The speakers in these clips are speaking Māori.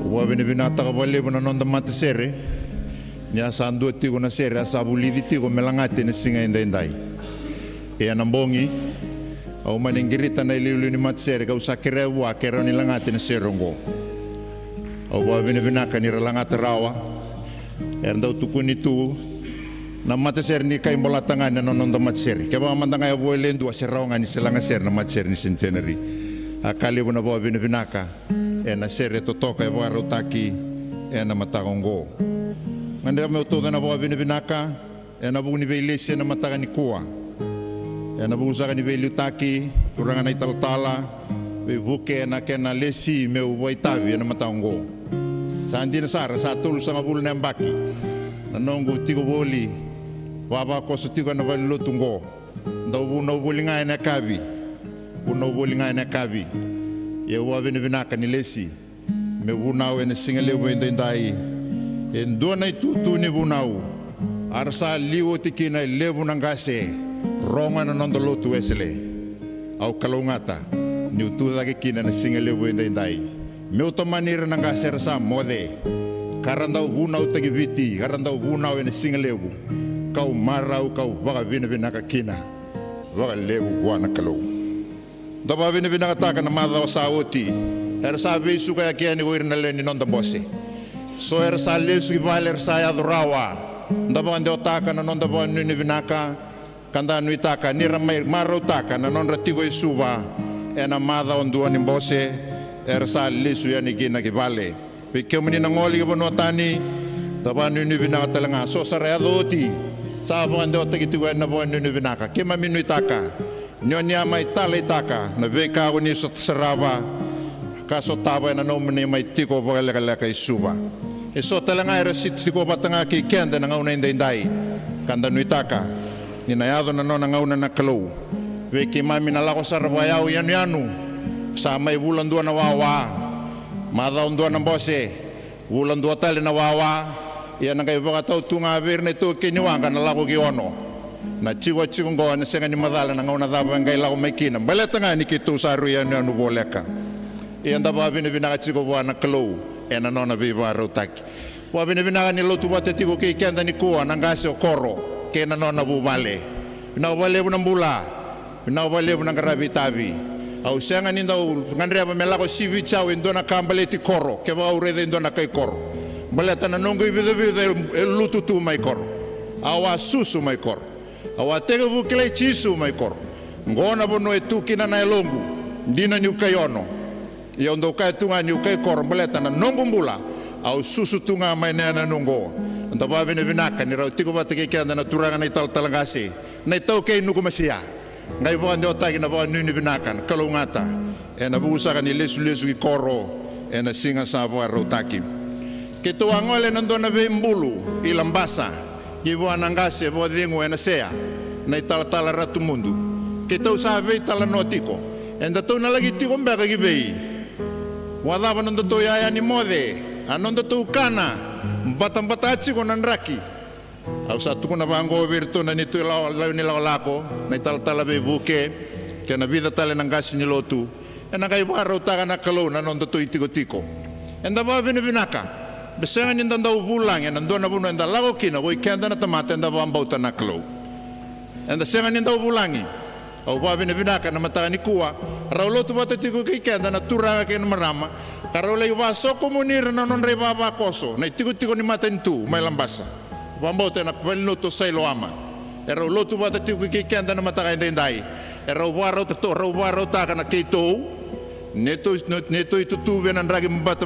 Wa bene binata ka bole bona nonda mate sere nya sandu tigo na sere asabu lidi tigo melangate ne singa indai e anambongi au maningirita na iliulu ni mate sere ka usakere wa kero ni langate ne serongo au wa bene binaka ni langate rawa enda tukuni tu na mate sere ni kai mbola tangana no nonda mate sere ke ba mandanga ya boile ndu aserawa ngani selanga sere na mate sere ni centenary akali bona bo bene binaka na sere totoka e wara utaki na matagongo ngandera me utoda na boa binaka na buni veilese na matagani kua na buza ni veilu utaki turanga na italtala ve buke na kena lesi me waitavi na matagongo sandina sara sa tulu sanga bulu na mbaki na nongo tigo boli baba ko sutigo na valu tungo ndo buno bulinga na kabi buno bulinga na kabi ye wa binaka ni lesi me bunau ene singale wende ndai en dona tutu ni bunau arsa liwo tikina lebu nangase ronga na nondolo tu esele au kalungata ni utu lagi kina na singale wende ndai me utomanira nangase rasa mode karanda bunau tagiviti karanda bunau ene singale kau marau kau baga binaka kina baga lebu buana kalau daba bine binakataka na madha sa oti ersa visu kaya kia ni goir na leni nonda bose so ersa lesu ibale ersa ya durawa daba ande otaka na nonda bo ni binaka kanda nu itaka ni ramai marutaka na nonda tigo isuba ena madha ondua ni bose ersa lesu ya ni gina kibale pikemuni na ngoli bono tani daba ni binaka talanga so sara ya oti sa bo ande otaki tigo na bo ni binaka kema minu itaka nyonya mai tale taka na veka ni serawa kaso taba na no mene mai tiko bole kala kai suba e so talanga era tiko batanga ki kenda na ngauna indai kanda nuitaka ni na yado na nona ngauna na kalo veki mami na lako sarwa yau yanu sa mai bulan dua na wawa madha ondua na bose bulan dua tale na wawa ia na kai boka tau tunga verne to kiniwanga na lako giono na chiwa ngo na senga ni madala na ngona daba ngai lao mekina baletanga ni kitu saru ya no boleka e anda ba bine bina chigo bwana klo e na nona viva rotaki wa bine bina ni lotu wate tigo ke kenda ni ko na ngase okoro ke na nona bu vale na vale bu nambula na vale bu ngarabi tabi au senga ni ndau ngandre ba melako sivi chao indona kambaleti koro ke ba urede indona kai koro baleta na nongo vide lutu tu mai koro awa susu mai koro awatega vukile chisu mai kor ngona bono etukina na elongu ndina nyukayono ya ndo kai tunga nyukai kor baleta na nongo mbula au susu tunga mai na nongo ndo ba bine binaka ni rau tigo batike kanda na turanga na talangase na tau ke nuku masia ngai bo ndo tagi na bo nuni binaka kalau ngata na busa kan lesu ki koro na singa sa bo rotaki keto angole ndo na ve mbulu ilambasa ibu anangase bo dengo ena sea na tala ratu mundu kita usabe tala notiko enda to na lagi tiko mbaka gibei wada banondo to ya ni mode anondo to kana batachi ko nanraki au sa tukuna bango virtu na nitu la ni lako na tala be buke ke na vida tala nangasi ni lotu ena kai baro taga na kalo na nondo to tiko enda ba binaka besenga ni ndanda ubulang en ndona bunu enda lago kina go ikenda na tamate enda bambauta na klo enda senga ni nda ubulangi au ba binaka na mata ni kuwa raulo tu bata tigo ikenda na turanga ken marama karola iwa so komunir na non reba ba koso na tigo ni mata tu mai lambasa bambauta na pelno to sailo ama raulo tu bata tigo ikenda na mata enda ndai rauwaro to rauwaro ta kana keto neto itu tu venan ragi mbata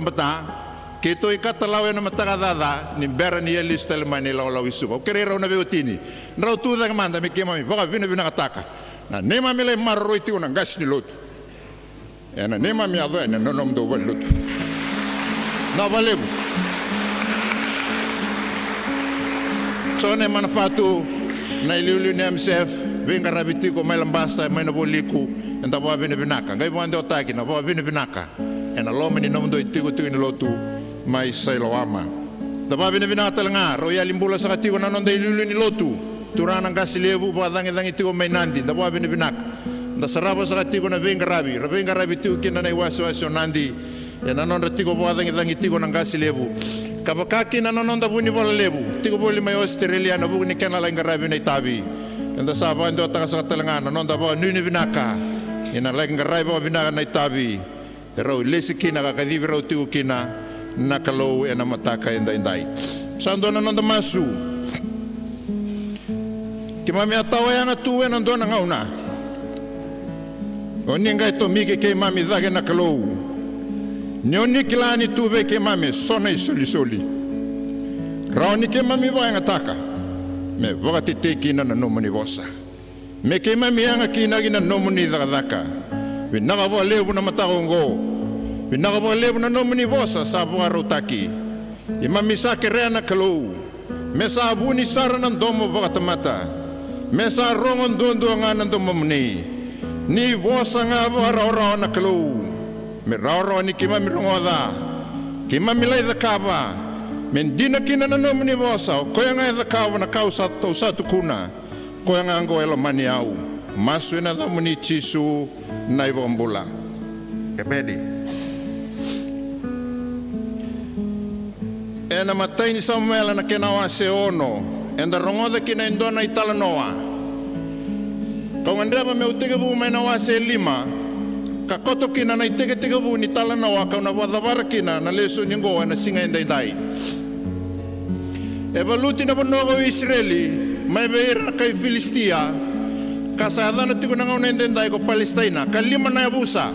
kito ikatalawe na matagadada ni bera ni elis telemani law isuba kerera na beotini rau tu da manda me kema mi boga vina kataka na nema mi le marro iti una gas ni lot na nema mi ado na nonom do valut na valeu sone manfatu na iliuli ni MCF vinga rabitiko mai lambasa mai na boliku enda boa vina binaka ngai boa ndo taki na boa vina binaka na lomani nomdo itigo ni lotu mai sailoama daba bine binata langa royal imbula sa katigo na nonda ilulu ni lotu turana ngasilevu ba dangi tigo mai nandi daba bine binak da sarapa sa tiko na venga rabi tu kina na waso nandi e na non tiko bo adangi tiko na ngasi lebu kapakaki na non da buni bola lebu tiko boli mai Australia na buni kana la ngarabi na tabi enda sapa ndo ta sa telangana non da bo nuni binaka ina la ngarabi bo binaka na tabi ro lesi kina ka kadivi ro tiko kina na kalau e na mataka indai sando na non da masu kimami atawa yang atuwe na ndo na ngauna oni ngai to mige ke mami zage na kalau nyoni kilani tuve ke mami sona soli raoni ke mami wa yang ataka me wakati teki na nomoni vosa me ke mami yang kina gina nomoni daka binaga bo lebu na matagongo binaga bo lebu na nomoni vosa sabu arutaki imami sa ke rena kalau me sa buni sarana domo bagatamata me sa rongon dondo ngana domo mni ni vosa nga ora na kalau me rauro ni kima mi rongoda kima mi lai da kava men dina kina na no ni vosa ko nga da kava na kausa to sa tu kuna ko nga ngo elo mani au masu na da muni chisu na ibombula kepedi ena matai ni Samuel na kenawa se ono enda rongoda kina indona itala noa kau andra me utega bu mai na wase lima ka koto kina na itega bu ni tala na wa ka na wadavara kina na leso ningo na singa indai evaluti na bonogo Israeli mai beira kai Filistia ka sada na tigo na ngone indai ko Palestina ka lima na abusa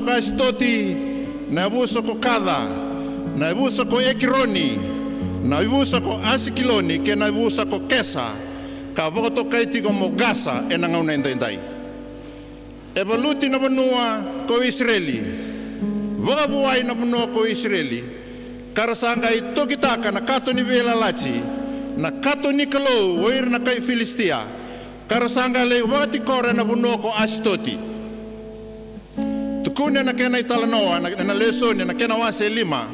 ko Astoti na abusa ko Kada na abusa ko Ekroni na abusa ko Asikiloni ke na abusa ko Kesa ka voto kai tigo mo Gaza e na ngauna indai evaluti na banua ko Israeli voga buai na banua ko Israeli karasanga ito kitaka na kato ni vela lachi na kato ni kalau oir na kai Filistia karasanga le voga tikora na banua ko Astoti tukune na kena italanoa na lesoni na kena wase lima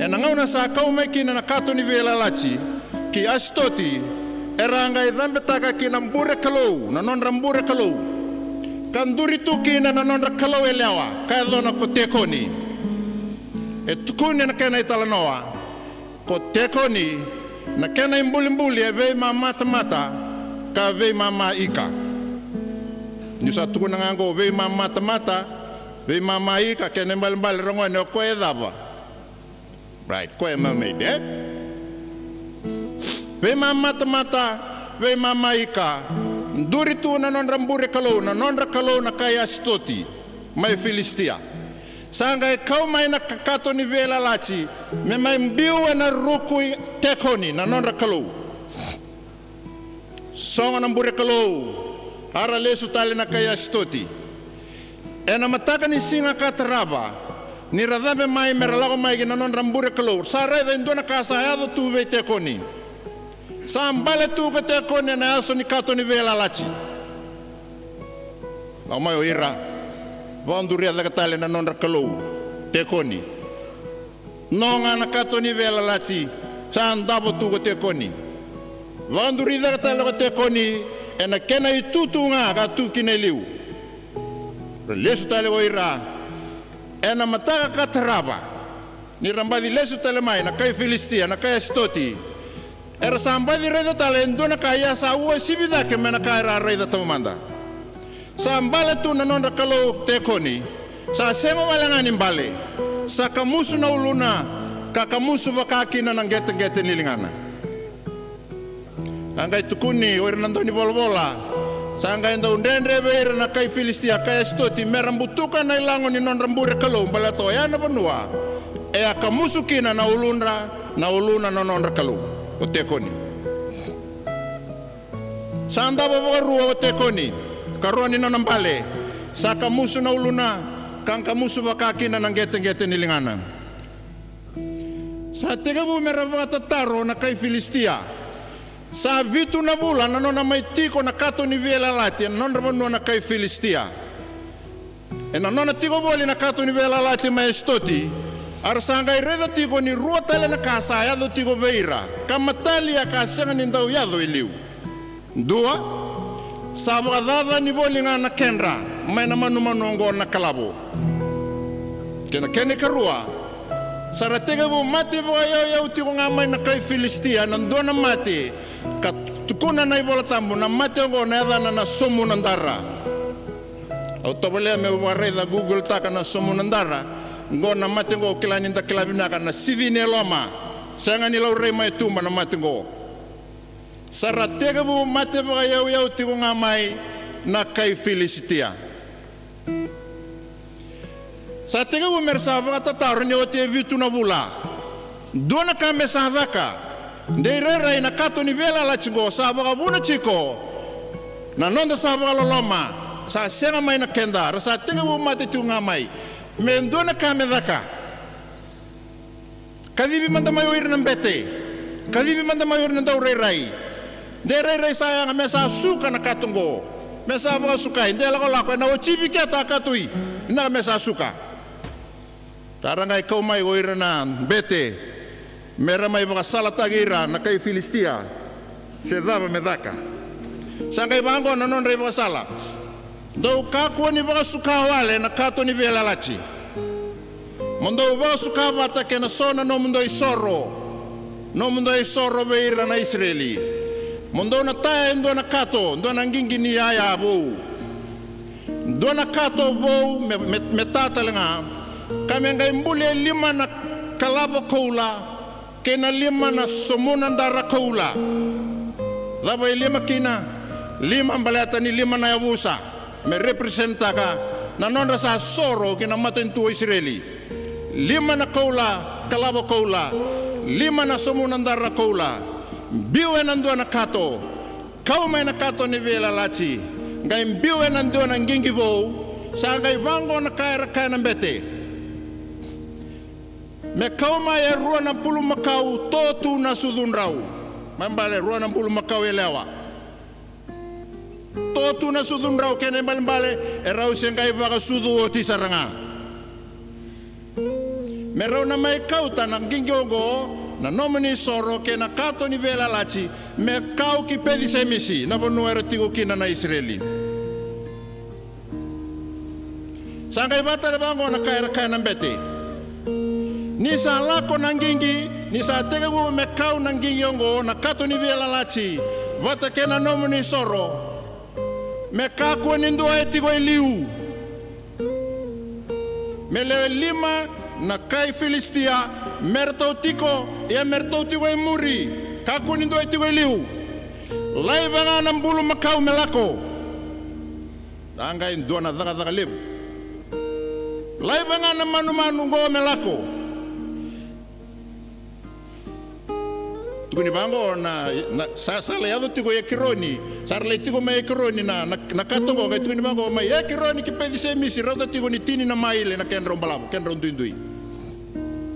e na ngauna sa kau mekina na kato ni vela lachi ki Astoti eranga idambe taka kina mbure kalau na non rambure kalau kanduri tu kina na non kalau elewa kaya dona ko tekoni etukuni na kena italanoa ko tekoni na kena imbuli eve mama mata ka ve mama ika ni sa tukuna ngango ve mama mata ve mama ika kena mbal rongone ko edaba right ko emame ve mama ve mama ika duri tu na non rambure kalau na kaya Astoti mai Filistia sanga kau mai na kakato ni vela lachi me mai mbiu na rukui tekoni na non kalau songa na mbure kalau ara lesu tali na kaya Astoti ena mataka ni singa katraba ni radhabe mai meralago mai na non rambure kalau sara da indona kasa ado tu ve tekoni sambale tu ke tekoni na aso ni kato ni vela lachi la mai oira vonduria da katale na non kalau tekoni nonga na kato ni vela lachi sandabo tu ke tekoni vonduri da katale ko tekoni ena kena itutu nga ka tu kineliu lesu tale oira ena mataka katraba ni rambadi lesu tale mai na kai Filistia na kai Astoti era sambadi redo talendo na kaya sa uwe sibida ke mena kaya redo tamanda sambale tu na non kalau tekoni sa sema walangani mbale sa kamusu na uluna ka kamusu vakaki na ngete nilingana angai tukuni ora nandoni bola sanga enda undendre beira na kai Filistia kai Astoti merambutuka na ilango ni non rambure kalau mbala to ya na banua e akamusu kina na uluna na non kalau o tekoni sanda baba ruo o tekoni karoni na nambale sa kamusu na uluna kang kamusu bakaki na ngete nilingana sa tegabu meravata taro na kai Filistia sa vitu na bula na nona mai tiko na kato ni vela lati non rabano na kai Filistia e na nona tiko boli na kato ni vela lati mai Astoti arsanga ireda tiko ni ruota le na kasa ya do tiko veira kamatali ya kasa ni ndau ya do iliu dua Sabra dada ni bolinga na kendra, mai na manu manongo na kalabo. Kena kene karua, saratega bu mati bo yau tiko ngamai na kai Filistia, nandona mati, kat tukuna na ibola tambu, na mati ongo na edana na somu nandara. Au tabalea me wareda Google taka na somu nandara, ngo na mati ongo kilani nda kilabinaka na sivine loma, sayanga ni laurei mai tumba na mati ongo. Saratega bu mate ba yau tiko ngamai na kai Filistia. Sa tega bu mersa ba tataru ni ote vitu na bula. Dona ka mesa vaka. Ndeirera ina kato ni vela la chingo sa ba buna chiko. Na nonda sa ba loloma. Sa senga mai na kenda. Sa tega bu mate tu ngamai. Men dona ka me vaka. Kadibi manda mayor nan bete. Kadibi manda mayor nan daure rai. Ndeirera sayang mesa suka na katungo. Mesa ba suka ndela ko lako na ochibi keta katui. Na mesa suka. Tarangai kau mai oirana bete mera mai baka salatagira na kai Filistia se dava medaka sangai bango na non rei baka sala do kako ni baka sukawale na kato ni vela lachi mondo baka sukawa ta kena sona no mundo isoro beira na Israeli mondo na tae ndo na kato ndo na ngingi ni aya bo ndo na kato bo metata lenga kami ngai mbule lima na kalabo koula kena lima na somuna ndara koula daba lima kina lima mbalata ni lima na yabusa me representa ka na nonda sa soro kina matentu Israeli lima na koula kalabo koula lima na somuna ndara koula biwe nando na kato kau mai na kato ni vela lachi ngai biwe nando na ngingi bo sa ngai vango na kaira na bete me kau mai rua na pulu makau totu na sudun rau mambale rua na pulu makau elewa totu na sudun rau kene mambale rau sengai baka sudu oti saranga me rau na mai kau tanang gingyogo na nomini soro kena kato ni vela lachi me kau ki pedi semisi na bonu ertigo kina na Israeli sangai bata de bango na kaira na bete ni sa lako nangingi ni sa tega bu mekau nangingi yongo na kato ni vela lachi vata kena nomini soro mekaku nindu etigo iliu mele lima na kai Filistia mertautiko ya mertautiko muri kaku nindu etigo iliu lai banga na mbulu makau melako tanga indona daga lebu lai banga na manu go melako tukuni bango na sale yado tiko ya kironi sarle tiko me kironi na katongo kai tukuni bango ma ya kironi ki pedi semisi rada tiko ni tini na maile na kenro balabo kenro ndui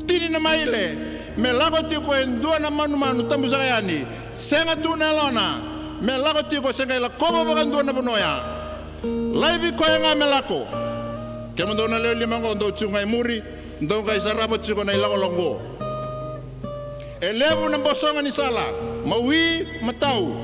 tini na maile me lago tiko endua na manu tambu sayani senga tuna lona me lago tiko senga la koba bagandua na bonoya laivi ko nga melako kemondo na leo limango ndo chungai muri ndo kai sarabo chiko na ilago longo elevu na bosonga ni sala mawi matau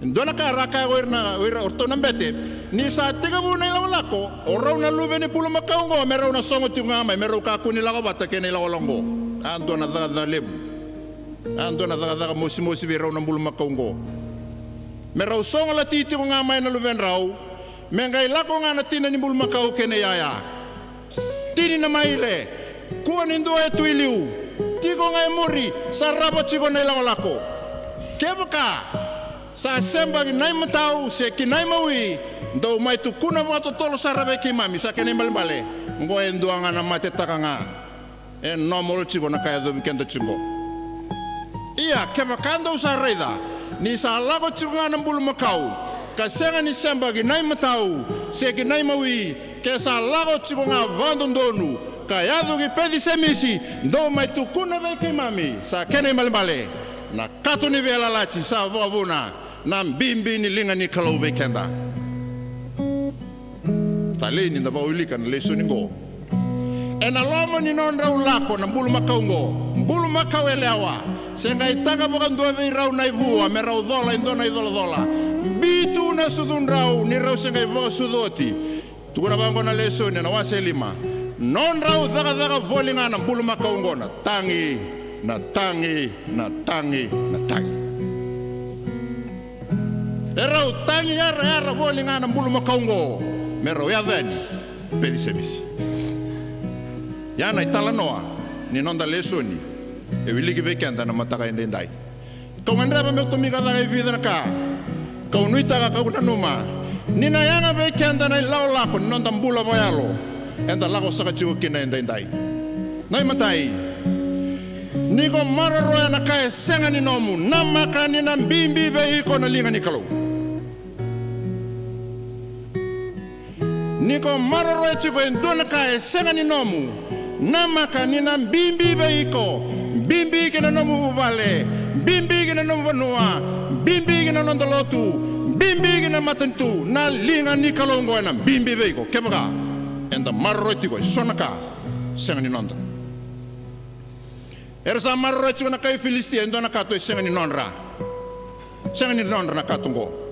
ndona ka raka wirna orto na bete ni sa tiga bu na ilago lako orau na lube ni pulu makaungo merau na songo tunga mai merau ka kuni lago bata kene ilago longo andona da lebu andona da mosi virau na pulu makaungo merau songo la titi ko ngamai na luven rau mengai lako ngana tina ni bulu makau kene yaya tini na maile kuwa nindo etu iliu tiko ngai muri sarabo chiko na ilago lako kebaka sa semba nai matau se kinai mawi ndo mai tu kuna wato tolo sarabe ki mami sa kene mbale ngo endo ngana mate takanga en nomol chiko na kaya do kendo chiko iya kebaka ndo sareda ni sa lago chiko ngana bulu makau kasenga ni semba nai matau se kinai mawi ke sa lago chiko nga vandondonu kayado ki pedi semisi ndo mai tu kuna ki mami sa kene mbale na kato ni vela lachi sa vavuna na mbimbi ni linga ni kalau bekenda tale ni ndaba ulika na leso ningo ena lomo ni non raulako na mbulu makaungo mbulu makawelewa senga itaka bukan dua be rau nai bua me rau dola indona dola bitu na sudun rau ni rau senga bo sudoti tukuna bango na leso ni na wase lima non rau daga bolinga na bulu makaungona tangi na tangi na tangi na tangi erau tangi yara bolinga na bulu makaungo merau ya dani pedi sebisi yana itala noa ni nonda lesoni e wiligi vekenda na mataka indendai kau ngandra me tomiga da vida na ka kau nuita ka kuna numa ni na yanga vekenda na laula ko nonda mbula boyalo enda lago saka chigo kina indendai nai matai ni ko mararo na ka senga ni nomu namaka ni na mbimbi be iko na linga ni kalau niko mararo chigo indona ka senga ni nomu namaka ni na mbimbi be iko bimbi kina nomu vale bimbi kina nomu vanua bimbi kina nondolotu bimbi kina matentu na linga ni kalongo na bimbi be iko kemaga enda mararo chigo sonaka senga ni nonda ersa mararo chigo na kai filistia indona ka to senga ni nonra na katungo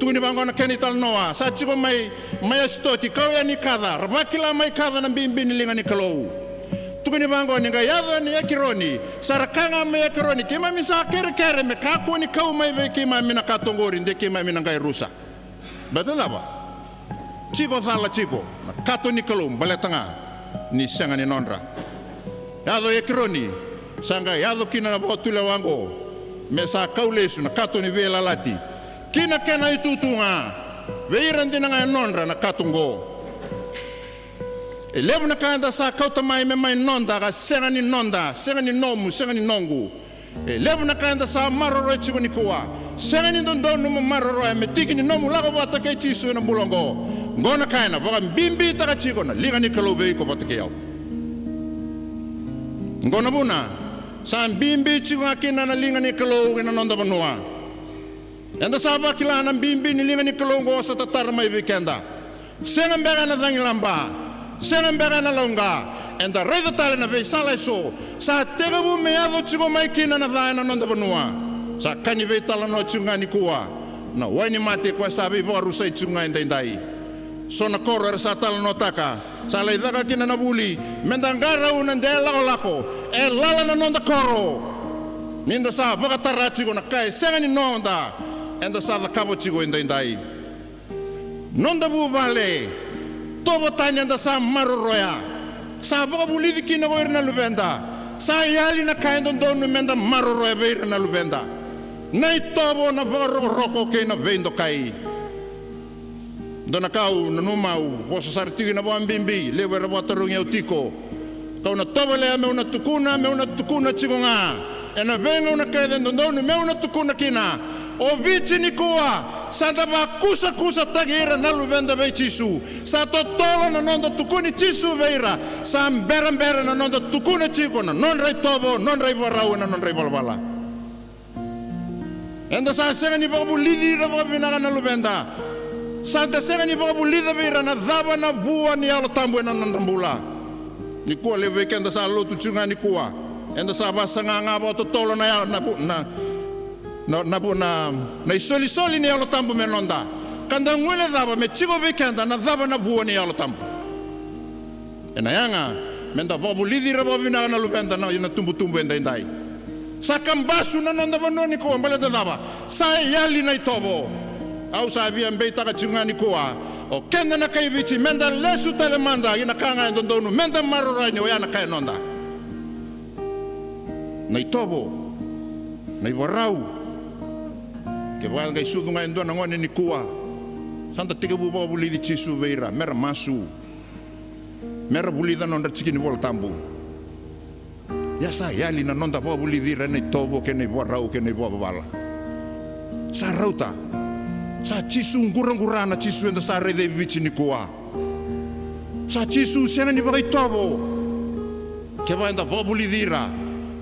tuni bango na kenital noa sa chigo mai stoti kau ya ni kada rabakila mai kada na bimbi ni linga ni kalau tuni bango ni gayado ni yakironi sarakanga mai yakironi kima misa kere me kako ni kau mai be kima mina katongori nde kima mina ngai rusa betul apa chigo thala chigo na kato ni kalau baletanga ni sanga ni nonra yado yakironi sanga yado kina na botule wango me sa kaulesu na kato ni vela lati kina kena itutunga veiran dinanga nonra na katungo elebu na kanda sa kauta mai me mai nonda ga senga ni nomu senga ni nongu elebu na kanda sa maroro chigo ni kuwa senga ni dondo no maroro me tiki ni nomu laga bata ke chisu na bulongo ngona kaina baga bimbi taka chigo na linga ni kalobe ko bata ke yao ngona buna sa bimbi chigo akina na linga ni kalobe na nonda banua enda saba kila na bimbi ni linga ni kalongo sa tatar mai weekenda senga mbera na dangilamba senga mbera na longa enda reda tala na ve sala so sa tegabu meado chigo mai kina na dana nonda banua sa kani ve tala no chunga ni kuwa na wani mate kwa sabi boru sai chunga indai so na koror sa tala no taka sa lai daga kina na buli mendangara una ndela lako e lala na nonda koro minda sa baka tarachigo na kai senga ni nonda enda sa da kabo chigo indai nonda bu vale tobo tanya enda sa maroroya sa baka bulidi kina go irna lubenda sa yali na kaendo donu menda maroroya be irna lubenda nai tobo na roko ke na vendo kai dona kau na numau bosa sartigi na bambimbi lewe ra botarungi utiko kau na tobo le me una tukuna chigo nga ena venga una kaendo donu me una tukuna kina o vici ni kuwa sada ba kusa tagira na lubenda be chisu sa totolo na nonda tukuni chisu veira sa mbera na nonda tukuna chico na non rai tobo non rai barau na non rai balbala enda sa senga ni babu lidi ra babu na lubenda sa da senga ni babu lidi veira na daba na bua ni alo tambo na non rambula ni kuwa le weekend sa lotu chunga ni kuwa enda sa ba sanga ngabo totolo na na isoli ni alo tambo me nonda kanda ngule daba me chigo vekanda na daba na buo ni alo tambo ena yanga menda babu lidi ra babu na lubenda na ina tumbu endai sa kambasu na nonda vanoni ko mbale daba sa yali na itobo au sa via mbeita ka chungani ko o kenda na kai vici menda lesu telemanda ina kanga ndonu menda marora ni yana kai nonda na itobo na iborau ke wanga isudu nga ndona ngone ni kuwa santa tiga bu babu lidi chisu veira mera masu mera bulida nonda chikini bol tambu ya sa yali na nonda babu lidi rene tobo ke ne borau ke ne bobala sa rauta sa chisu ngurangurana chisu enda sa rede vici ni kuwa sa chisu sena ni bagai tobo ke wanda babu lidira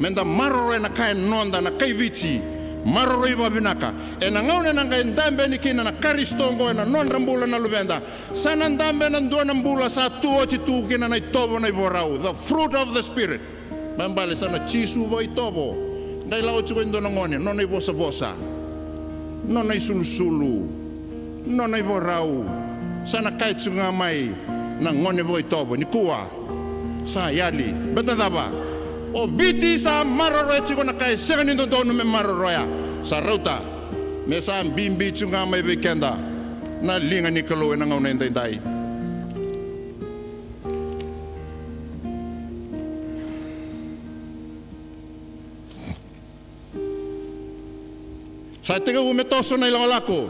menda marro na kai nonda na kai vici maroro iba binaka ena ngaune na ngai ndambe ni kina na karistongo na non rambula na lubenda sana ndambe na ndona mbula sa tuo chitu kina na itobo na iborau the fruit of the spirit Mambale sana chisu vai tobo. Dai lau chuko indo nangone, nonai bosa-bosa. Nonai sulu-sulu. Nonai borau. Sana kai chunga mai na ngone voi tobo ni kuwa. Sa yali, betadaba. O biti sa maroroya chiko na kai senga nindo donu me maroroya. Sa rauta. Me sa bimbi chunga mai bekenda. Na linga ni kalo na ngone ndai. Sa tega umetoso na ilalako.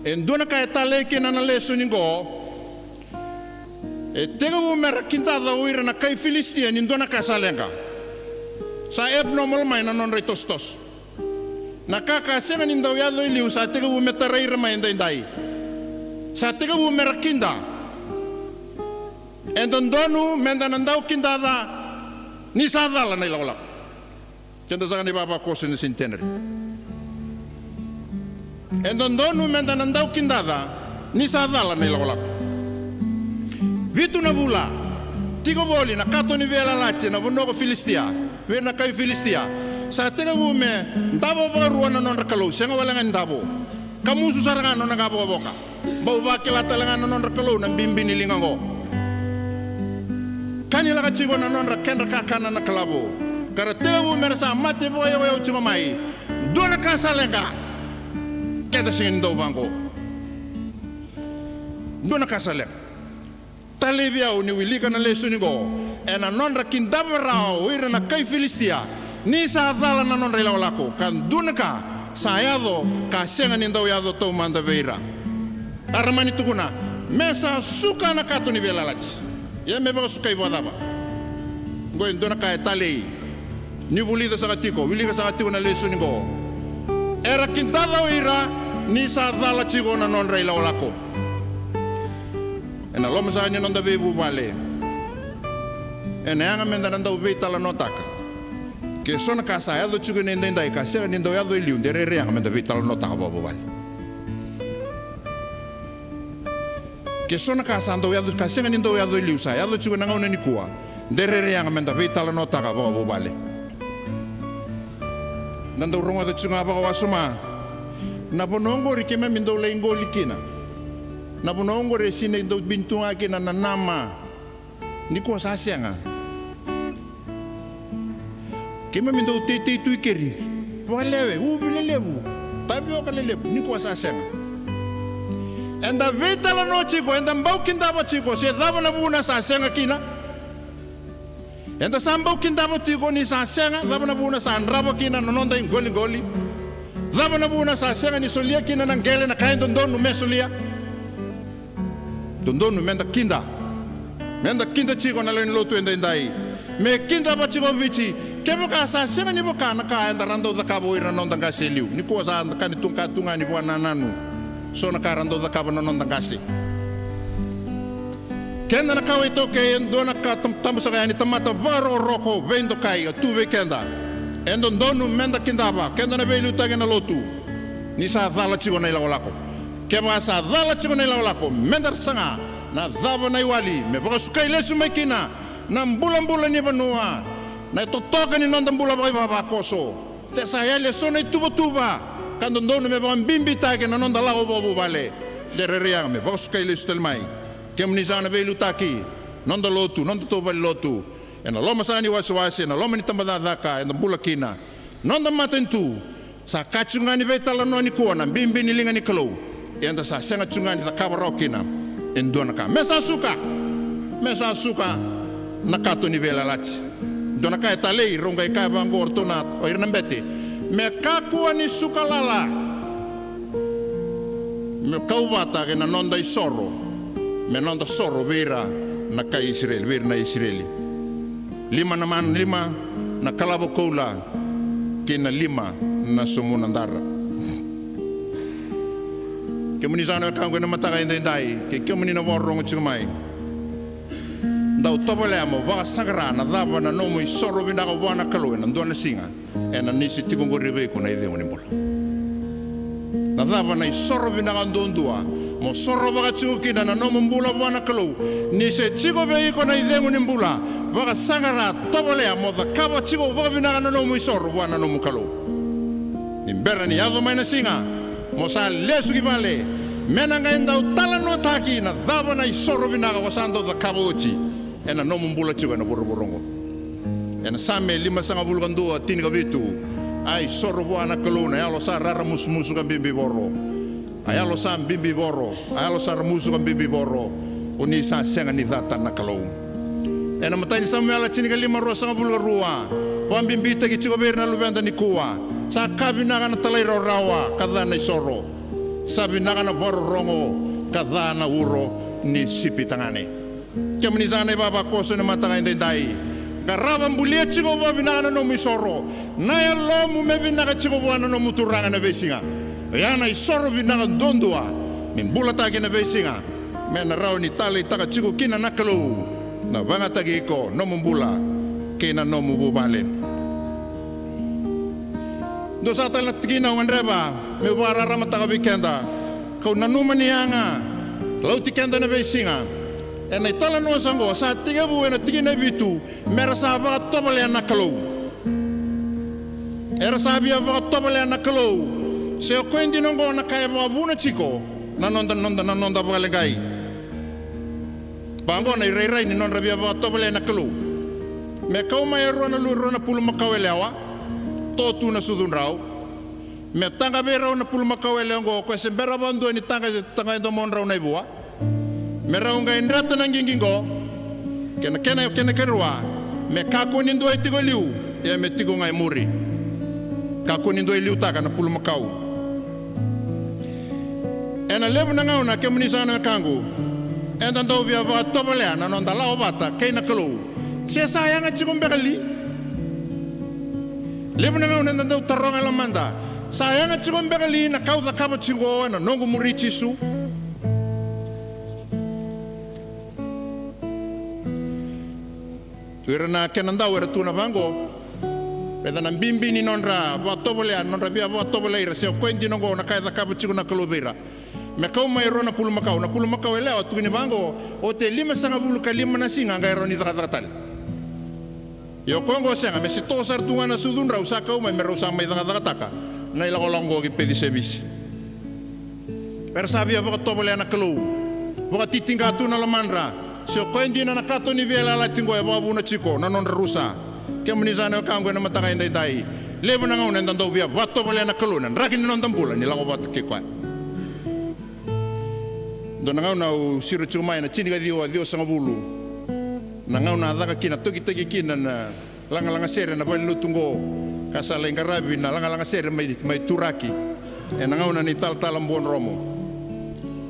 Enduna kaya taleke na naleso ningo. E tega umerakinta da uira na kai Filistia ninduna kasalenga. Sa ebno molmai na non retostos. Na kaka senga nindau yado iliu sa tega umetarai rama indai. Sa tega umerakinda. Endondonu mendanandau kindada ni sadala na ilalako. Kenda saka ni baba koso ni sintenere. Endondonu mendanandau kindada ni sadala na ilalako. Vitu na bula tigo boli na kato ni vela lache na bonoko Filistia ver na kai Filistia sa tega bume ndabo baruana non rakalo senga walanga ndabo kamu susaranga non ngabo boka bau bakila talanga non rakalo na bimbini lingango kanila ka chigo na non rakenda kakana na kalabo kara tega bume sa mate boya boya uchuma mai dona kasalenga keda sindo bango dona kasalenga talevia ni wilika na leso nigo ena non rakindaba rao ira na kai Filistia ni sa dala na non rela lako kan dunaka sa yado ka senga ni ndau yado to manda veira aramani tukuna mesa suka na kato ni vela lati ya me ba suka ibadaba go ndona ka talei ni vulida sa katiko wilika sa katiko na leso nigo era kintada ira ni sa dala chigo na non rela lako. Ena loma sa ni nonda vebu vale. Ena anga menda nanda uve tala notaka. Ke sona kasa ya do chugo nenda ndai ka se nindo ya do iliu derere anga menda ve tala notaka bobo vale. Ke sona kasa ando ya do ka se nindo ya do iliu sa ya do chugo nanga una ni kuwa. Derere anga menda ve tala notaka bobo vale. Nanda urongo do chugo aba wasuma. Na bonongo rikema mindo lengo likina. Na bonongo resine do bintunga kina na nama ni ko sa senga kema mindo tete tu ikeri walewe ubilelebu tabio kalelebu ni ko sa senga enda vita la noche ko enda mbau kinda ba chiko se daba na buna sa senga kina enda sambau kinda ba tiko ni sa senga daba na buna sa ndraba kina no nonda ngoli ngoli daba na buna sa senga ni solia kina na ngele na kain don no mesolia Dondonu menda kinda chiko na len lotu endai me kinda ba chiko vici kemo ka sa senga ni boka na ka enda rando da kabo ira non danga seliu ni ko sa kan tunga ni buana nanu so na ka rando da kabo non danga se kenda na kawe to ke endona ka tambu sa ni tamata varo roko vendo kai tu vekenda endondonu menda kinda ba kenda na velu tagena lotu ni sa vala chiko na ila lako kema sa dala chiko na lako mendar sanga na dava na iwali me baka sukai lesu makina na mbula ni banua na totoka ni nonda mbula baba koso te sa yale so na tuba kando ndono me baka mbimbi take na nonda lago bobo vale de rereang me baka sukai lesu telmai kem ni sana velu taki nonda lotu nonda to vale lotu ena loma sani wasi na loma ni tambada daka ena mbula kina nonda matentu sa kachungani vetala no ni kuona mbimbi ni linga ni kalau enda sa senga chungani da kabarokina endona ka mesa suka na kato ni vela lati dona ka talei ronga ka bangor tona o irna mbete me kakua ni suka lala me kaubata ke na nonda isoro me nonda soro vera na ka Israel vera na Israeli lima na kalabo koula kina lima na sumunandara kemuni sana kango na mataka indai ke kemuni na warong chumai dau tobole amo ba sagra na dava na nomo isoro bina ka wana kalo na ndona singa ena nisi tikongo ribe ko na ide oni bola na dava na isoro bina ka ndondua mo soro baka chigo kina na no mbula wana kalau ni se chigo be iko na idengu ni mbula baka sangara tobolea mo da kaba chigo baka binaga na no mu soro wana no mu kalau imbera ni ado mai na singa mo sa lesu ki vale mena nga enda utala no taki na dava na isoro binaga wasando da kaba uchi ena no mbula chigo na boroborongo ena same lima sanga bulukan dua tini ka bitu ai soro wana kalau na yalo sa rara musu kan bimbi boro ayalo sam bibi boro ayalo sar musu kan bibi boro uni sa senga ni data na kalau ena matai samu ala chini kalima ro sanga bulga ruwa wan bimbi tagi chigo berna lubenda ni kuwa sa kabina kana talai ro rawa kadana isoro sabina kana boro rongo kadana uro ni sipi tangane kemni zane baba koso na matanga indai karaba mbulia chigo babina kana no misoro na ya lomu mebina ka chigo wana no muturanga na besinga yana isoro binaga dondua mimbula tagi na besinga mena rao ni tali taka chigo kina nakalo na vanga tagi iko no mbula kina no mububale do sa tala tigina wanreba me wara rama taka bikenda kau nanuma nianga lau tikenda na besinga ena itala no sango sa tiga bu ena tigina bitu mera sa ba tobale nakalo era sabia ba tobale nakalo se o koendi nongo na kaya mga buna chiko na nonda bagalengay bango na iray ni non rabia ba tobale na kalu me kau may ro na luro na pulo makawelewa totu na sudun raw me tanga beraw na pulo makawelewa ngo ko se bera bando ni tanga ndo mon raw na ibuwa me raw nga inrata nang gingingo kena kerwa me kako ni ndo itigo liu ya me tigo ngai muri kako ni ndo liu taka na pulo makaw ena lebu na ngau na kemuni sana kangu enda ndo via va tobolea na nonda lao bata kaina kalu se sayanga chikum bekali lebu na ngau na ndo taronga la manda sayanga chikum bekali na kauda kaba chingo na nongo murichi su tuirana kenanda wera tuna bango peda na bimbi ni nonra va tobolea nonra via va tobolea se koendi nongo na kaida kaba chingo na kalu beira me kau mai rona pulu makau ele o tugini bango o te lima sanga bulu ka lima na singa ngai roni takatal yo kongo senga me si tosar tunga na sudun rau sa kau mai me rosa mai takataka na ila kolongo ki pedi service per sabia ba tobole na kelu ba titinga tu na lamandra so ko ndina na kato ni vela la tingo e ba buna chiko na non rusa ke munizana kango na mataka indai dai lebo na ngau ndando via ba tobole na kelu na rakin non tambula ni lango bat ke kwa dona ngau na siro chumai na chini ga dio sanga bulu na ngau na daka kina toki kina na langa sere na bali lutungo kasala ingarabi na langa sere mai turaki e na ngau na ni tal bon romo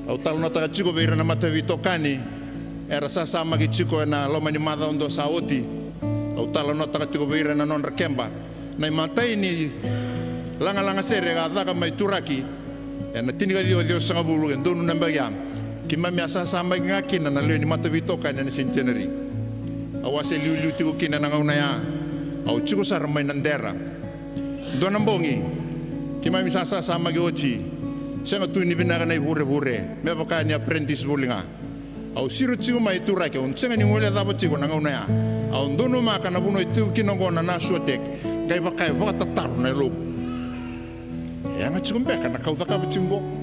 au tal nota chiko beira na matavi tokani era sasa magi chiko na loma ni mada ondo saoti au tal nota chiko beira na non rakemba na matai ni langa sere ga daka mai turaki e na tini ga dio sanga bulu en donu namba yam kima mi asa sama ngakina na leo ni matavi tokani na centenary awase liu tigo kina na ngauna ya au chiko sar mai nandera dona mbongi kima mi sasa sama geochi senga tu ni binaga na hure me baka ni apprentice bulinga au siru chiko mai tu rake on senga ni ngole da chiko na ngauna ya au dono ma kana buno tu kino ngona na suatek kai baka tatar na lo ya nga chiko mbeka na kauta ka chimbo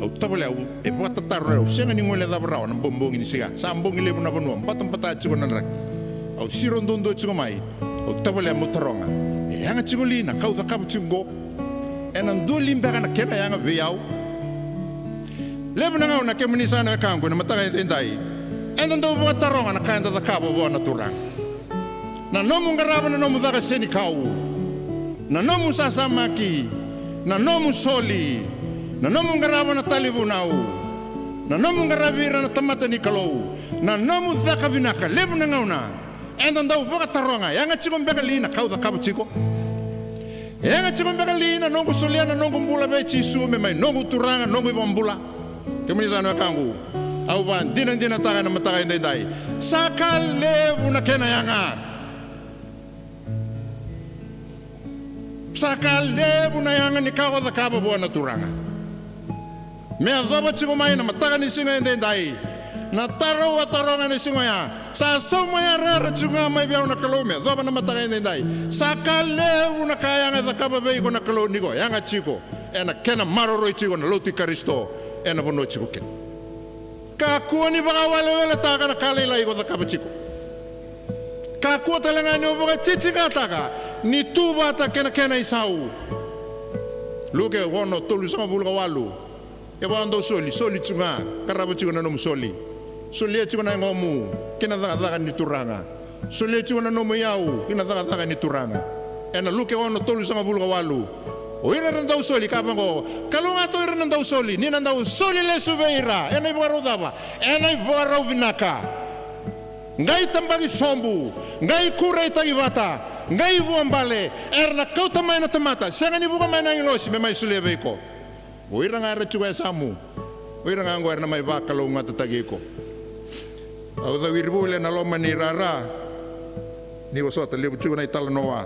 au tabole au e bota tarro senga ni ngole da brao na bombong ni siga sambong ile na bonu patam pata chiko na rak au siron dondo chiko mai au tabole mo taronga e anga chiko li na kauda kap chiko enan do limba na kena yanga viau lebna ngau na kemni sana kango na mataga tendai enan do mo taronga na kanda da kabo bona turang na nomu ngaraba na nomu daga seni kau na nomu sasamaki na nomu soli na nomu ngaraba na talibunau na nomu ngarabira na tamata ni kalau na nomu zaka binaka lebu na ngauna enda ndau boka taronga yanga chiko mbeka lina kauda kabo chiko yanga chiko mbeka lina nongo soliana nongo mbula be chisu me mai nongo turanga nongo ibambula kemuni zana kangu au ban dina taga na mataga indai saka lebu na kena yanga saka lebu na yanga ni kauda kabo bona turanga me adaba chigo mai na mataka ni singa dai na taro ataronga ni singa ya sa somaya rara chunga mai bia na kalo me adaba na mataka dai sa kale una kaya nga zakaba be ko na kalo ni go yanga chigo ena kena maroro chigo na loti karisto ena bono chigo ken ka kuani baga wale wale taka na kale la igo zakaba chigo ka kuata lenga ni oboga chichiga taka ni tuba ta kena isau luke wono tolu sama bulga walu e wando soli chunga karaba chigo na nom soli chigo na ngomu kena daga ni turanga chigo na nom yau kena daga ni turanga ena luke wono tolu sama bulga walu o ira nandau soli kapango kalunga to ira nandau soli ni nandau soli le subeira ena ibaro daba ena ibaro vinaka ngai tambagi sombu ngai kurai tagivata ngai buambale erna kau tamai na tamata sangani buka mai na ngilosi me mai sule beko o ira ngara chuga samu o ira ngango erna mai bakalo ngata tagiko au da wirbule na loma ni rara ni wasota lebu chuga na itala noa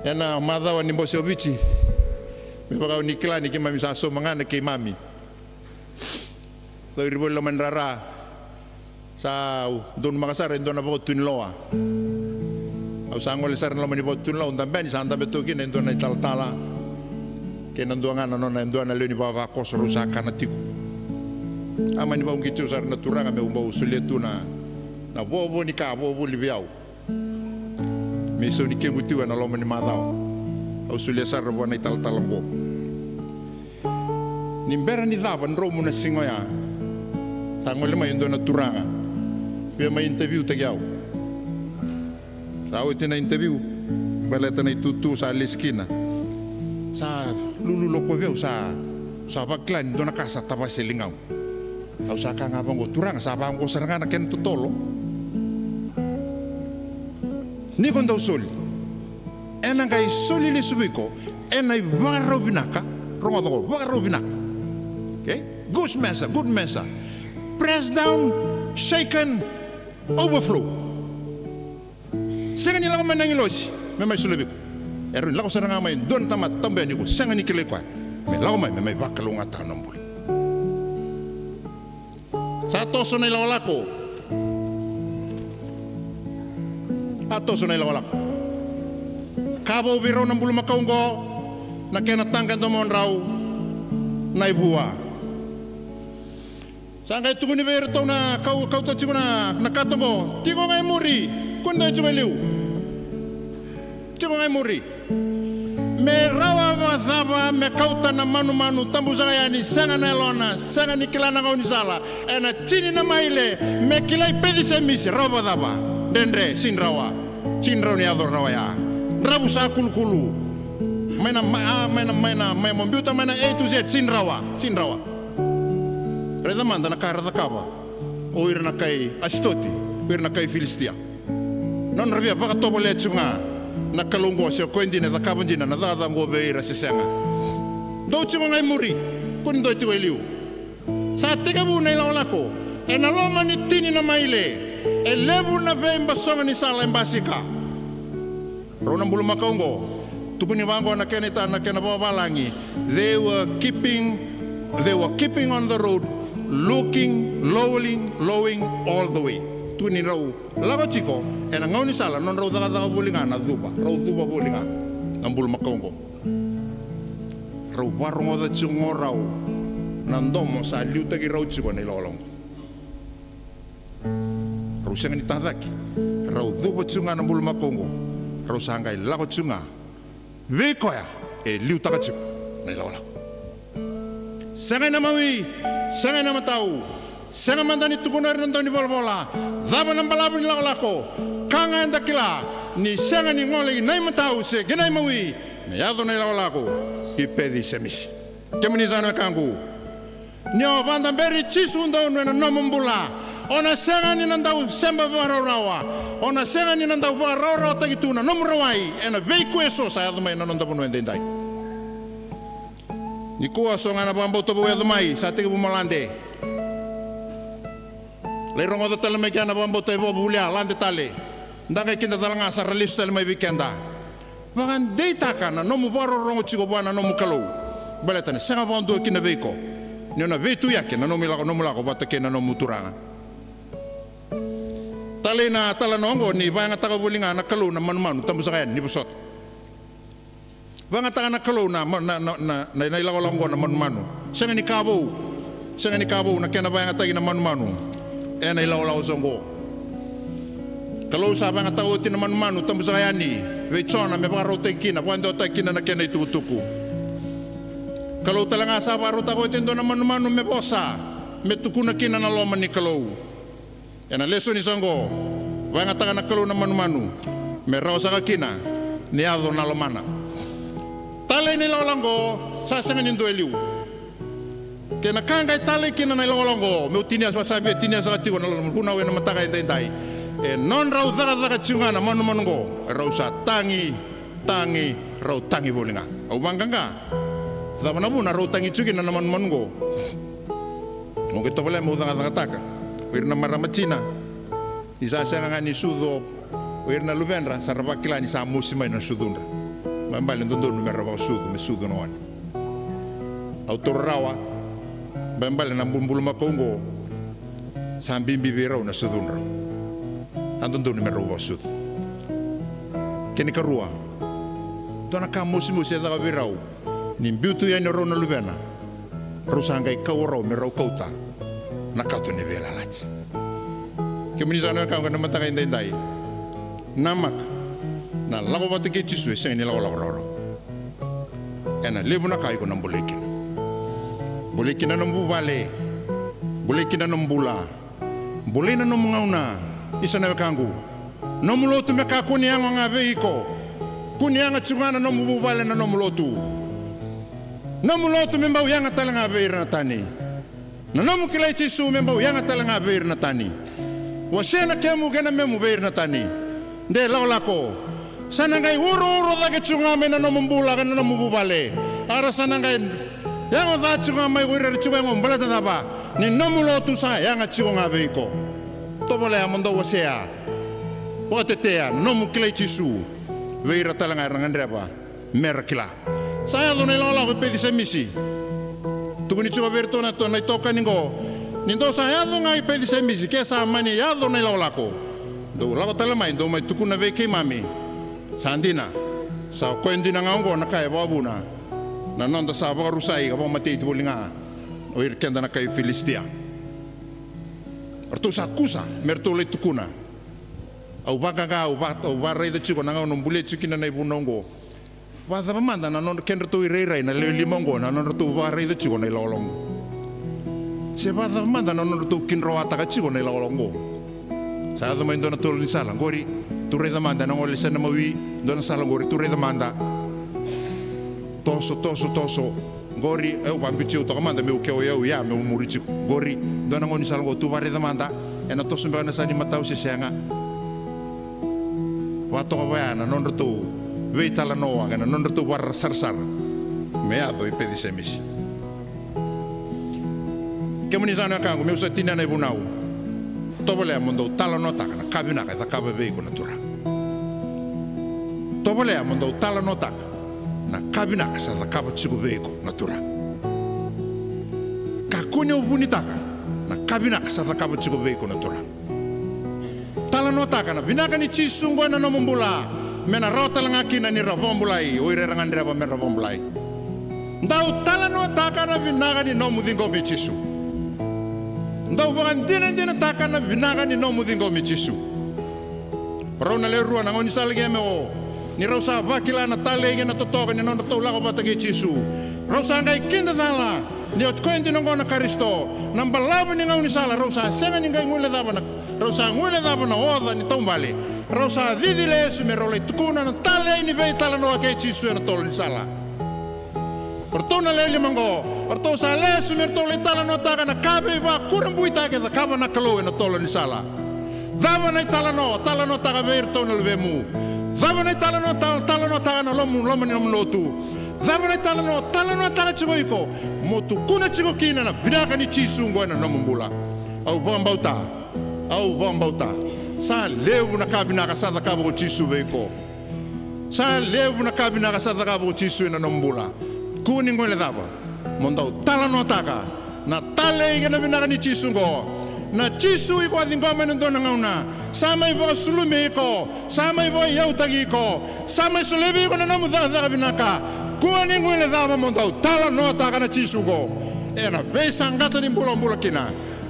ena madawa ni bosi obichi me baka ni klani ke mami saso mangana ke mami da wirbule loma ni rara sa don makasar don na tun loa au sangol sar loma ni tun loa tambani sa anda beto kin don na tala ke nanduanga na nona ndua na leni bava kosro sa kanatiku ama ni baungi tu sar naturanga me umba usuletu na bobo ni ka bobo libiau me so ni kebutu na loma ni madao au sulia sar bo na talango ni mbera ni dava nromu na singoya sangol mai ndo naturanga pe mai interview tagiau sa tina interview baleta na tutu sa leskina sa lulu loko veu sa baklan dona kasa taba selingau au sa ka ngapa ngo turang sa ba ngo seranga ken tutolo ni kondo soli ena ngai soli le subiko ena varo binaka ronga do varo binaka okay good mesa press down shaken overflow sengani laga manangi losi me mai sulebiko eru lago seranga mai don tamat tambe ni ko sengani kile kwa me lago mai me mai bakalo ngata nombol sato sonai lawalako ato sonai lawalako kabo biro nambulu makaungo na kena tangkan domon rau na ibua sangai tuku ni ver tau na kau to chigo na katongo tigo ngai muri kondo chigo liu tigo ngai muri me rawa mazaba me kauta na manu tambu zagayani sanga na lona sanga ni kilana ngau ni sala ena chini na maile me kilai pedi semisi rawa daba dendre sin rawa ni ador rawa ya rabu sa kulkulu maina mombiuta maina A to Z sin rawa Reda manda na cara da cava, ou ir na kai Astoti, ou ir na kai Filistia. Non rabia baka tobo letunga na kalungo se koindina da cava dina na da ngo beira se senga. Do tsunga ngai muri, kun do tu eliu. Sa tega bu nei lako, e na loma ni tini na maile, e lebu na be mbasonga ni sala mbasika. Rona bulu makaungo, tukuni wango na kenita na kena babalangi. They were keeping on the road. Looking, lowing all the way. Tuni rau lago chiko ena ngau ni sala non rau daga bolinga na duba bolinga ambul makongo rau barongo da chungo rau nandomo sa liuta ki rau chiko ni lolong rau senga ni tadaki rau duba chunga na ambul makongo rau sangai lago chunga vekoya e liuta ka chiko ni lolong senga na mawi senga na matau senga mandani tukunar nandoni bola zaba nang balabon ni lako kanga enda kila ni senga ni ngole nai matau se genai mawi me yado na lako ki pedi semisi kemini zana kangu ni o banda beri chisunda no na nombula ona senga ni nandau semba rawa ona senga ni nandau rawa tagituna nomrawai ena veiku eso sa yado mai nanda bono endai ni kuwa songa na bambo to boedo mai sa te bumalande le rongo do tele me kana bambo to bo bulia lande tale ndanga kinda dalanga sa release tele mai weekenda wagan data kana no mu baro rongo chigo bwana no mu kalo baletane sanga bondo kina veiko nona vetu yake na nomila ko bata ke na nomuturanga talena talanongo ni vanga taka bolinga na kalu na manmanu tambusakayan ni busot vanga taka na kalu na ilakolongo na manmanu sanga ni kabo na kena vanga tagi na manmanu na ilakolaw songo kalau sa vanga tawoti na manmanu tambusakayani vechona me vanga rote kina pwando takina na kena itutuku kalau talanga sa rota ko tendo na manumanu me bosa me tukuna kina na loma ni kalau ena leso ni sango wanga taka na kalau na manumanu me rausa ka kina ni ado na lomana tale ni lolango sa sanga ni ndoeliu kena kanga tale kina na lolango me utinia sa sabe tinia sa tiko na kuna we na mataka indai non rau daga chungana manumango rausa tangi rau tangi bolinga au banganga Zaman abu na rotangi cuki na naman mango. Mungkin to pala mo danga taka. Wir na maramachina. Isa sa nga ni sudo. Wir na luvenra sa rabakila ni sa musimay na sudunra. Mambalin doon numero ba sudo me sudo noan. Autor rawa. Mambalin na bumbul makongo. Sa bimbi biraw na sudunra. Andon doon numero ba sudo. Kini karua. Dona ka musimusi da biraw. Nimbiutu ya nero na lubena rusangai kawro merau kauta nakatu ni vela lach kemini zana ka na mataka indai namak na lago batike chisu sen ni lago ena lebu na kai ko na bolekin na nombu vale bolekin na nombula bolena no ngauna isana kangu nomulotu me ka kunianga ngaveiko kunianga chungana nombu vale na nomulotu Namulotu membau yang talanga beir na tani. Na namu kilai chisu membau yang talanga beir na tani. Wasena kemu gena memu beir na tani. De lako. Sanangai uru dage chunga me na nombula kana namu bubale. Ara sanangai yang oda chunga mai wira chunga ngombala taba. Ni namulotu sa yang chunga beiko. Tobole amondo wasea. Potetea namu kilai chisu. Beir talanga rangandreba. Merkila. Saya do nela ko pedi semisi. Tuguni chuba berto na to na toka ningo. Nindo saya do ngai pedi semisi ke sa mani ya do nela ko. Do la tala mai do mai tukuna ve ke mami. Sandina. Sa ko endina ngango na kai babuna. Na nonda sa ba rusai ka mati ti bolinga. O ir kenda na kai Filistia. Artu sa kusa merto le tukuna. Au bagaga au barrai de chiko na ngau mbule chikina na ibunongo. Wada manda na non kender tu irai na le limongo na non tu warai de chigo na lolong. Se wada manda na non tu kinro ata ka chigo na lolongo. Sa do mendo na tu ni sala gori tu re da manda na ngole sana mawi do na sala gori tu re da manda. Toso gori eu ba bichu to manda me o ke o ya me murichi gori do na ngoni sala go tu warai da manda e na toso me na sani matau se senga. Wa to ba na non tu Vei tala noa kana non tu war sarsar meado i pedi semis kemuni zana kangu meu satina na ibunau tobole mondo tala nota kana kabina ka kabe vei ko natura tobole mondo tala nota na kabina ka sa kabe chigo vei ko natura kakune ubunitaka na kabina ka sa kabe chigo vei ko natura tala nota kana binaka ni chisungo na nomumbula mena rota langa kina ni rabombulai oire rangandre ba mena rabombulai ndau tala no taka na vinaga ni no mudingo michisu ndau bangandina dina taka na vinaga ni no mudingo michisu rona le rua na ngoni salge me o ni rosa vakila na tale ge na totoga ni no to lago batagi chisu rosa ngai kinda dala ni ot koendi no ngona karisto nambalabu ni ngoni sala rosa sema ni ngai ngule daba na rosa ngule daba na oda ni tombale Rosa didile me role tukuna na tale ni be tala no ke chisu na tol sala. Pertona le mango, perto sa le me tole tala no taga na kabe ba kurambui taga da kaba na kalo na tol ni sala. Dava na tala no taga verto na levemu. Dava na tala no taga na lomu ni lotu. Dava na tala no taga chigoiko. Motu kuna chigo kina na binaka ni chisu ngona no mumbula. Au bambauta. Sa levu na kabina ka sa kabo chisu veiko. Sa levu na kabina ka sa kabo chisu na nombula. kuni ngole dava mondau tala no taka na tale igana binaka ni chisungo na chisu iko adingoma nendona ngauna sama ibo sulume iko sama ibo yautagi iko sama sulebi iko na namuda daga binaka kuni ngole dava mondau tala no taka na chisugo ena besa ngata ni mbula kina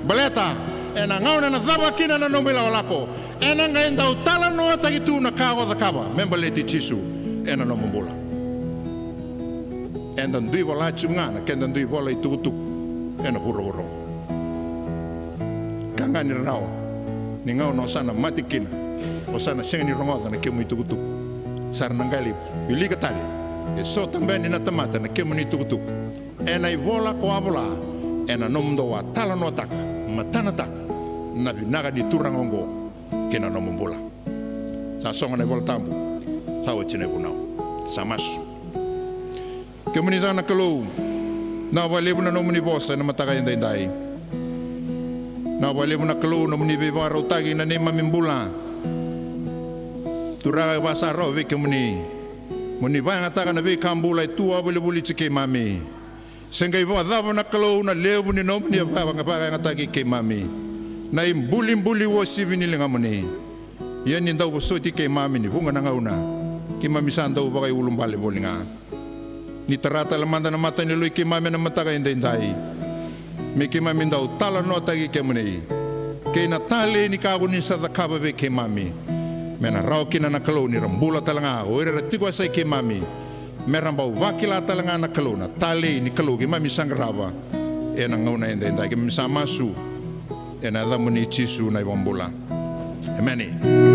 baleta ena ngauna na dava kina na nomela walako ena ngaenda utala no taki tu na kago da kaba membaleti chisu ena no mbula enda ndui wala chungana kenda ndui wala itukutuk ena huro kangani rawa ni ngau no sana matikina o sana sengi rongoda na kemu itukutuk sar nangali bili katali e so tambeni na tamata na kemu ni tukutuk ena I vola ko abola ena nomdo wa tala no taka matana taka na binaga di turangongo kena no mbula sa songa na voltambu sa wachine bunao samasu Komunidad na kalau na wale na nomuni bosa na mataka yung dai na wale na kalau nomuni beba rotagi na nema mimbula turaga basa ro ve komuni muni ba ngata na ve kambula tua buli tike mami sengai bo dava na kalau na lebu ni nomuni ba ngata ke mami na imbuli wo sibini lenga muni yan ni daw so tike mami ni bunga na ngauna ki mami sando ba kay ulum bale bolinga ni tarata lamanda na mata ni lui ki mami na mata kay indai me ki mami daw tala no tagi ke muni ke na tale ni ka ni sa kaba be ke mami me na raw kina na kalo ni rambula talanga o ira tigo sai ke mami me rambau wakila talanga na kalo na tale ni kalo ki mami sangrava e na ngauna indai ke misa masu e na da muni chisu na iwambula amen.